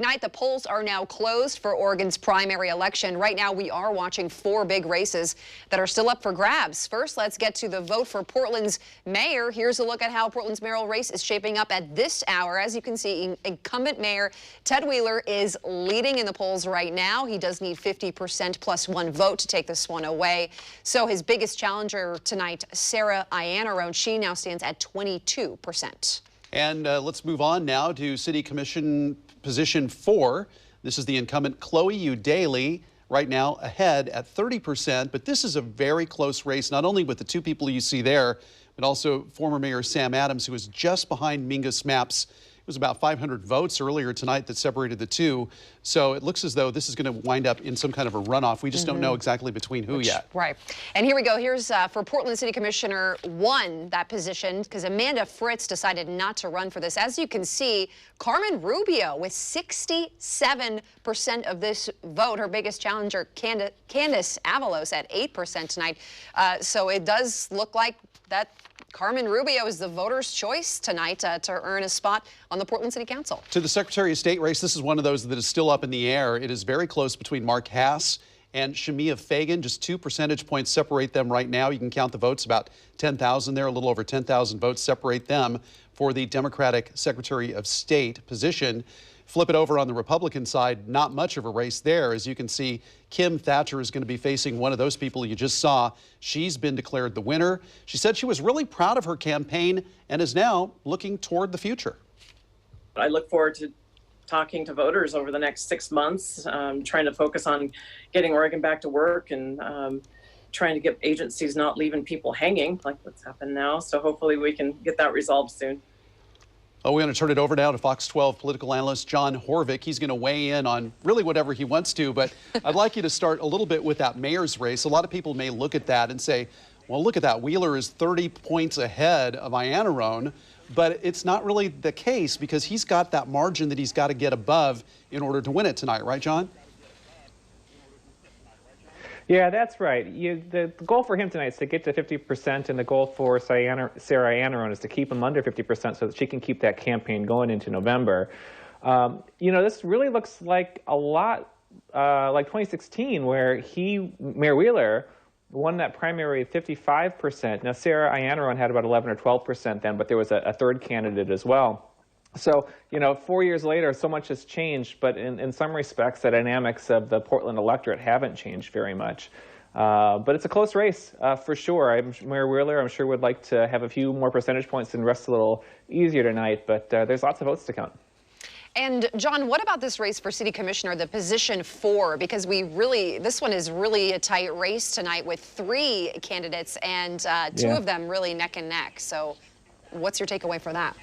Tonight, the polls are now closed for Oregon's primary election. Right now, we are watching 4 big races that are still up for grabs. First, let's get to the vote for Portland's mayor. Here's a look at how Portland's mayoral race is shaping up at this hour. As you can see, incumbent mayor Ted Wheeler is leading in the polls right now. He does need 50% plus 1 vote to take this one away. So his biggest challenger tonight, Sarah Iannarone, she now stands at 22%. And let's move on now to City Commission position 4. This is the incumbent Chloe Eudaly, right now ahead at 30%. But this is a very close race, not only with the 2 people you see there, but also former Mayor Sam Adams, who is just behind MINGUS Maps. It was about 500 votes earlier tonight that separated the 2. So it looks as though this is going to wind up in some kind of a runoff. We just don't know exactly between who yet. Right. And here we go. Here's for Portland City Commissioner won that position because Amanda Fritz decided not to run for this. As you can see, Carmen Rubio with 67% of this vote. Her biggest challenger, Candace Avalos, at 8% tonight. So it does look like that Carmen Rubio is the voters' choice tonight to earn a spot on the Portland City Council. To the Secretary of State race, this is one of those that is still up in the air. It is very close between Mark Hass and Shamia Fagan. Just 2 percentage points separate them right now. You can count the votes, about 10,000 there, a little over 10,000 votes separate them for the Democratic Secretary of State position. Flip it over on the Republican side, not much of a race there. As you can see, Kim Thatcher is going to be facing one of those people you just saw. She's been declared the winner. She said she was really proud of her campaign and is now looking toward the future. I look forward to talking to voters over the next 6 months, trying to focus on getting Oregon back to work and trying to get agencies not leaving people hanging like what's happened now. So hopefully we can get that resolved soon. Oh, we're going to turn it over now to Fox 12 political analyst John Horvick. He's going to weigh in on really whatever he wants to, but I'd like you to start a little bit with that mayor's race. A lot of people may look at that and say, well, look at that. Wheeler is 30 points ahead of Iannarone, but it's not really the case because he's got that margin that he's got to get above in order to win it tonight. Right, John? Yeah, that's right. The goal for him tonight is to get to 50%, and the goal for Sarah Iannarone is to keep him under 50% so that she can keep that campaign going into November. This really looks like a lot like 2016, where Mayor Wheeler, won that primary 55%. Now, Sarah Iannarone had about 11 or 12% then, but there was a third candidate as well. So, 4 years later, so much has changed, but in some respects, the dynamics of the Portland electorate haven't changed very much. But it's a close race, for sure. Mayor Wheeler, I'm sure, would like to have a few more percentage points and rest a little easier tonight, but there's lots of votes to count. And John, what about this race for city commissioner, the position 4? Because this one is really a tight race tonight with 3 candidates and 2 of them really neck and neck. So what's your takeaway for that?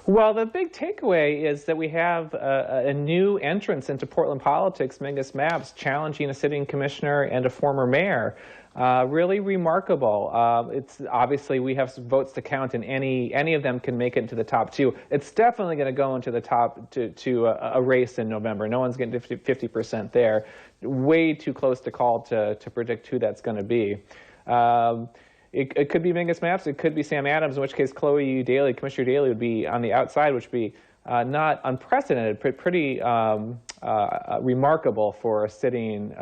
Well, the big takeaway is that we have a new entrance into Portland politics, MINGUS Maps, challenging a sitting commissioner and a former mayor. Really remarkable. It's obviously we have some votes to count, and any of them can make it into the top 2. It's definitely going to go into the top to a race in November. No one's getting 50% there. Way too close to call to predict who that's going to be. It could be MINGUS Maps, it could be Sam Adams, in which case Chloe Eudaly, Commissioner Eudaly, would be on the outside, which would be not unprecedented, but pretty remarkable for a sitting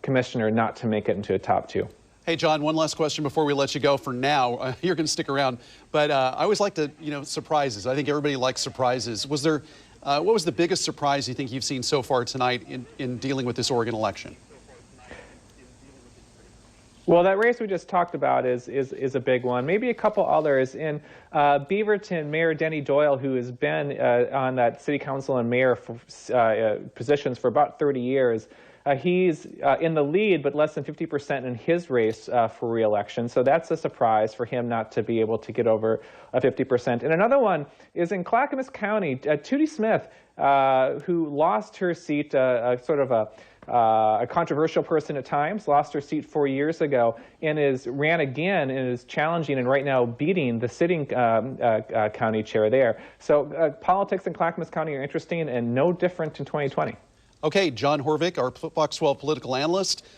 commissioner not to make it into a top 2. Hey, John, one last question before we let you go for now. You're going to stick around, but I always like to, surprises. I think everybody likes surprises. Was there, what was the biggest surprise you think you've seen so far tonight in dealing with this Oregon election? Well, that race we just talked about is a big one. Maybe a couple others. In Beaverton, Mayor Denny Doyle, who has been on that city council and mayor positions for about 30 years, he's in the lead, but less than 50% in his race for re-election. So that's a surprise for him not to be able to get over 50%. And another one is in Clackamas County, Tootie Smith, who lost her seat, sort of a controversial person at times, lost her seat 4 years ago, and ran again and is challenging and right now beating the sitting county chair there. So politics in Clackamas County are interesting and no different in 2020. Okay, John Horvick, our Fox 12 political analyst.